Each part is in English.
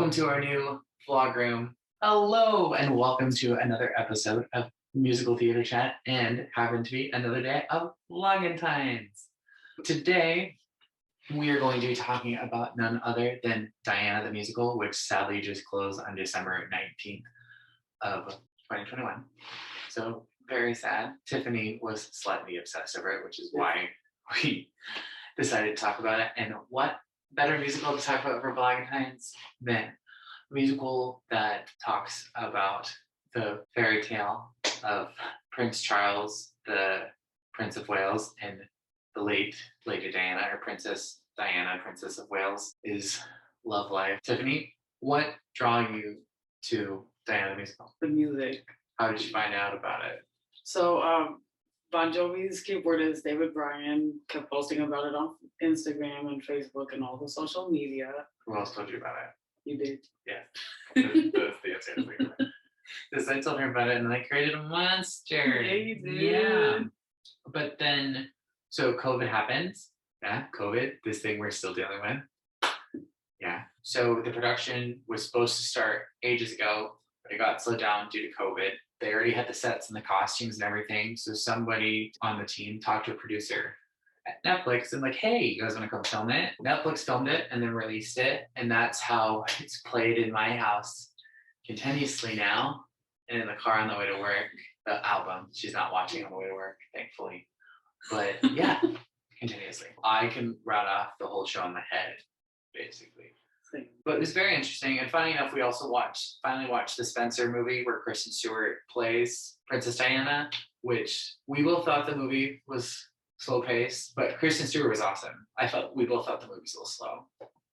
Welcome to our new vlog room. Hello, and welcome to another episode of Musical Theater Chat, and happen to be another day of Vlogentines. Today, we are going to be talking about none other than Diana the Musical, which sadly just closed on December 19th of 2021. So very sad. Tiffany was slightly obsessed over it, which is why we decided to talk about it. And what better musical to talk about for Vlogentines than a musical that talks about the fairy tale of Prince Charles, the Prince of Wales, and the late Lady Diana, or Princess Diana, Princess of Wales, is love life. Tiffany, what drew you to Diana the Musical? The music. How did you find out about it? So Bon Jovi's keyboardist David Bryan kept posting about it on Instagram and Facebook and all the social media. Who else told you about it? You did. Yeah. That's the answer. Because I told her about it and I created a monster. Yeah, you did. Yeah. But then, so COVID happens. Yeah, COVID, this thing we're still dealing with. Yeah. So the production was supposed to start ages ago, but it got slowed down due to COVID. They already had the sets and the costumes and everything. So somebody on the team talked to a producer at Netflix and like, hey, you guys want to come film it? Netflix filmed it and then released it. And that's how it's played in my house continuously now. And in the car on the way to work, the album. She's not watching on the way to work, thankfully. But yeah, continuously. I can route off the whole show in my head, basically. But it was very interesting. And funny enough, we also finally watched the Spencer movie where Kristen Stewart plays Princess Diana, which we both thought the movie was slow paced, but Kristen Stewart was awesome. We both thought the movie was a little slow.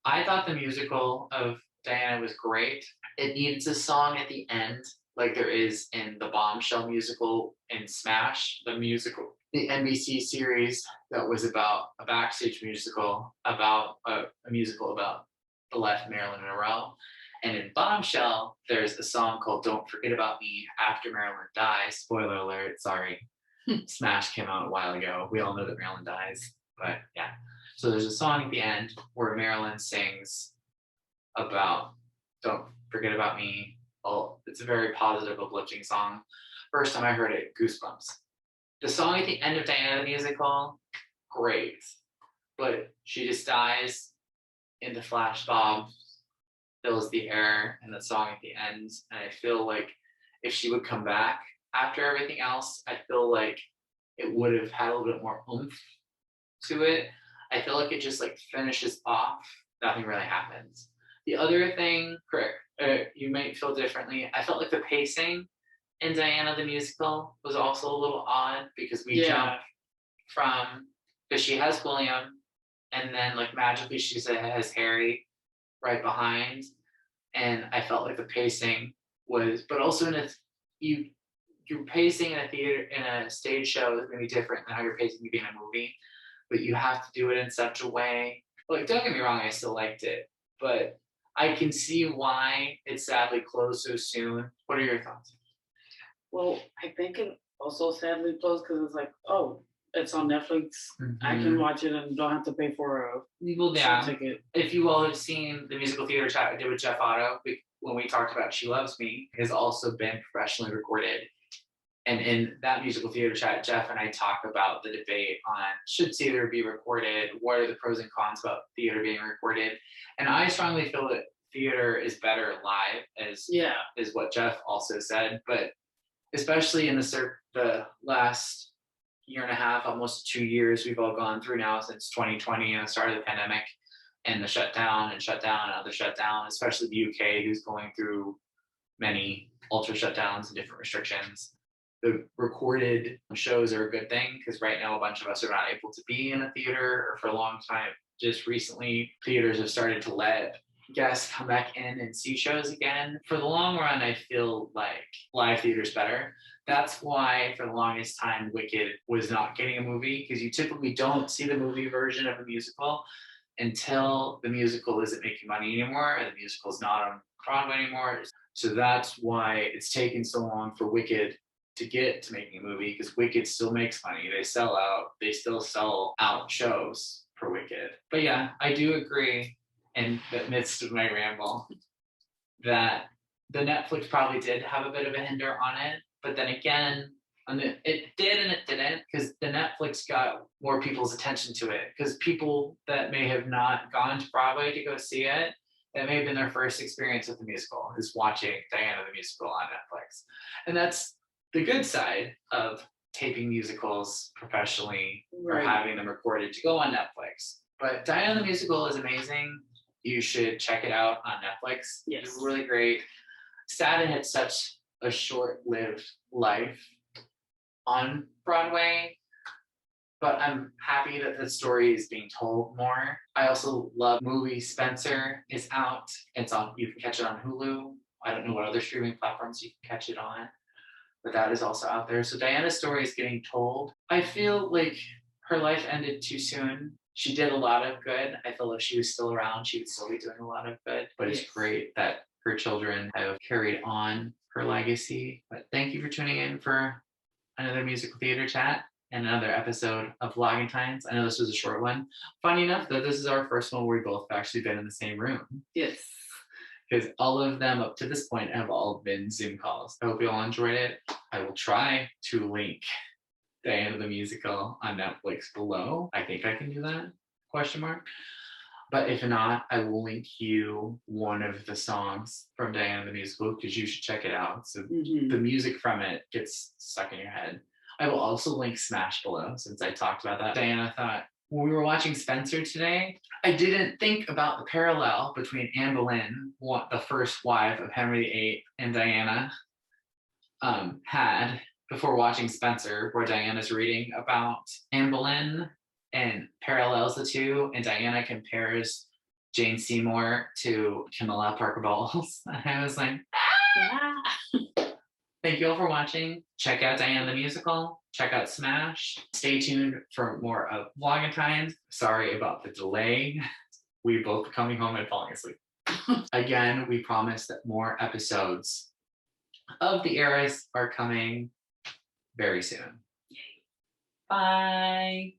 I thought the musical of Diana was great. It needs a song at the end, like there is in the Bombshell musical in Smash, the NBC series that was about a backstage musical about a musical about the left Marilyn Monroe. And in Bombshell, there's a song called Don't Forget About Me after Marilyn dies. Spoiler alert, sorry. Smash came out a while ago. We all know that Marilyn dies, but yeah. So there's a song at the end where Marilyn sings about Don't Forget About Me. Well, it's a very positive, uplifting song. First time I heard it, goosebumps. The song at the end of Diana the Musical, great. But she just dies in the flashbulb, fills the air, and the song at the end. And I feel like if she would come back after everything else, I feel like it would have had a little bit more oomph to it. I feel like it just like finishes off. Nothing really happens. The other thing, correct, you might feel differently. I felt like the pacing in Diana the Musical was also a little odd because we jump from, because she has William, and then like magically she has Harry right behind. And I felt like the pacing was, but also your pacing in a theater, in a stage show is going to be different than how you're pacing in a movie. But you have to do it in such a way. Like, don't get me wrong, I still liked it, but I can see why it sadly closed so soon. What are your thoughts? Well, I think it also sadly closed because it's like, oh, it's on Netflix. Mm-hmm. I can watch it and don't have to pay for a ticket. If you all have seen the musical theater chat I did with Jeff Otto, when we talked about She Loves Me, it has also been professionally recorded. And in that musical theater chat, Jeff and I talk about the debate on should theater be recorded? What are the pros and cons about theater being recorded? And I strongly feel that theater is better live, is what Jeff also said. But especially in the last year and a half, almost 2 years we've all gone through now since 2020 and the start of the pandemic and the shutdown and other shutdown, especially the UK, who's going through many ultra shutdowns and different restrictions. The recorded shows are a good thing because right now a bunch of us are not able to be in a theater, or for a long time. Just recently, theaters have started to let guests come back in and see shows again. For the long run, I feel like live theater is better. That's why for the longest time, Wicked was not getting a movie, because you typically don't see the movie version of a musical until the musical isn't making money anymore and the musical is not on Broadway anymore. So that's why it's taken so long for Wicked to get to making a movie, because Wicked still makes money. They still sell out shows for Wicked. But yeah, I do agree in the midst of my ramble that the Netflix probably did have a bit of a hinder on it, but then again, it did and it didn't, because the Netflix got more people's attention to it, because people that may have not gone to Broadway to go see it, that may have been their first experience with the musical, is watching Diana the Musical on Netflix. And that's the good side of taping musicals professionally or having them recorded to go on Netflix. But Diana the Musical is amazing. You should check it out on Netflix. Yes. It's really great. Sad it had such a short-lived life on Broadway, but I'm happy that the story is being told more. I also love movie Spencer is out. It's on, you can catch it on Hulu. I don't know what other streaming platforms you can catch it on, but that is also out there. So Diana's story is getting told. I feel like her life ended too soon. She did a lot of good. I feel if she was still around, she would still be doing a lot of good, but it's great that her children have carried on her legacy. But thank you for tuning in for another musical theater chat and another episode of Vlogentines. I know this was a short one. Funny enough, though, this is our first one where we both have actually been in the same room. Yes. Because all of them up to this point have all been Zoom calls. I hope you all enjoyed it. I will try to link Diana the Musical on Netflix below. I think I can do that, ? But if not, I will link you one of the songs from Diana the Musical, because you should check it out. So the music from it gets stuck in your head. I will also link Smash below, since I talked about that. Diana thought, when we were watching Spencer today, I didn't think about the parallel between Anne Boleyn, the first wife of Henry VIII, and Diana had before watching Spencer, where Diana's reading about Anne Boleyn and parallels the two, and Diana compares Jane Seymour to Camilla Parker Bowles. I was like, ah! Thank you all for watching. Check out Diana the Musical. Check out Smash. Stay tuned for more of Vlogentines. Sorry about the delay. We both coming home and falling asleep. Again, we promise that more episodes of The Heiress are coming very soon. Bye.